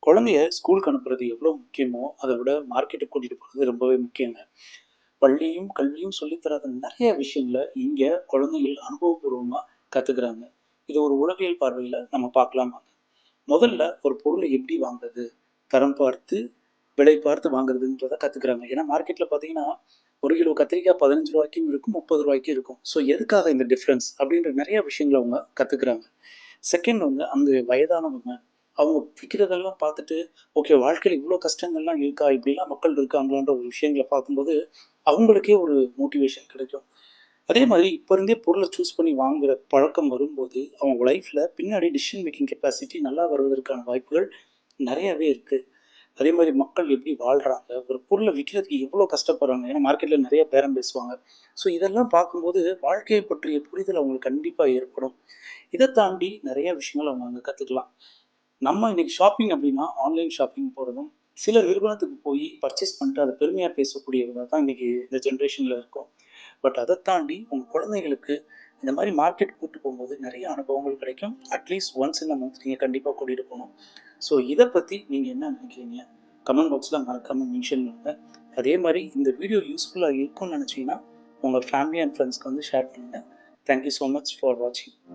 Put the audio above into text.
குழந்தைய ஸ்கூலுக்கு அனுப்புறது எவ்வளோ முக்கியமோ, அத விட மார்க்கெட்டுக்கு கூட்டிட்டு போறது ரொம்பவே முக்கியங்க. பள்ளியும், கல்வியும் சொல்லி தராத நெறைய விஷயங்கள இங்க குழந்தைகள் அனுபவபூர்வமா கத்துக்குறாங்க. இது ஒரு உளவியல் பார்வையில நம்ம பார்க்கலாம் வாங்க. முதல்ல ஒரு பொருள எப்படி வாங்குறது? தரம் பார்த்து, விலை பார்த்து வாங்குறதுன்றத கத்துக்குறாங்க. ஏன்னா மார்க்கெட்ல பார்த்தீங்கன்னா, 1 கிலோ கத்திரிக்காய் ரூ. 15க்கும் இருக்கும், ரூ. 30க்கும் இருக்கும். ஸோ எதுக்காக இந்த டிஃபரன்ஸ்? அப்படின்ற நெறைய விஷயங்கள அவங்க கத்துக்குறாங்க. செகண்ட் வந்து அந்த வயதானவங்க, அவங்க விக்கிறதெல்லாம் பார்த்துட்டு, ஓகே வாழ்க்கையில இவ்ளோ கஷ்டங்கள்லாம் இருக்கா? இப்படிலாம் மக்கள் இருக்காங்களான்ற ஒரு விஷயங்கள பார்க்கும்போது, அவங்களுக்கே ஒரு மோட்டிவேஷன் கிடைக்கும். அதே மாதிரி இப்ப இருந்தே பொருள சூஸ் பண்ணி வாங்குற பழக்கம் வரும்போது, அவங்க லைஃப்ல பின்னாடி டிசிஷன் மேக்கிங் கெப்பாசிட்டி நல்லா வருவதற்கான வாய்ப்புகள் நெறையாவே இருக்கு. அதே மாரி மக்கள் எப்படி வாழ்றாங்க? ஒரு பொருள விக்கிறதுக்கு எவ்வளோ கஷ்டப்படுறாங்க? ஏன்னா மார்க்கெட்ல நெறைய பேரம் பேசுவாங்க. ஸோ இதெல்லாம் பார்க்கும்போது வாழ்க்கைய பற்றிய புரிதல் அவங்களுக்கு கண்டிப்பா ஏற்படும். இத தாண்டி நெறைய விஷயங்கள் அவங்க அங்க கத்துக்கலாம். நம்ம இன்னைக்கு ஷாப்பிங் அப்படின்னா, ஆன்லைன் ஷாப்பிங் போறதும், சில நிறுவனத்துக்கு போய் பர்ச்சேஸ் பண்ணிட்டு அத பெருமையா பேசக்கூடியவங்க தான் இன்னைக்கு இந்த ஜெனரேஷன்ல இருக்கோம். பட் அத தாண்டி உங்க குழந்தைகளுக்கு இந்த மாரி மார்க்கெட் கூட்டு போம்போது நெறைய அனுபவங்கள் கிடைக்கும். At least once in a month நீங்க கண்டிப்பா கூட்டிட்டு போணும். ஸோ இத பத்தி நீங்க என்ன நினைக்கிறீங்க? கமெண்ட் பாக்ஸ்ல மறக்காம மென்ஷன் பண்ணுங்க. அதே மாரி இந்த வீடியோ யூஸ்ஃபுல்லா இருக்கும்னு நினைச்சீங்கன்னா, உங்க ஃபேமிலி அண்ட் ஃபிரெண்ட்ஸ்க்கு வந்து ஷேர் பண்ணுங்க. Thank you so much for வாட்சிங்.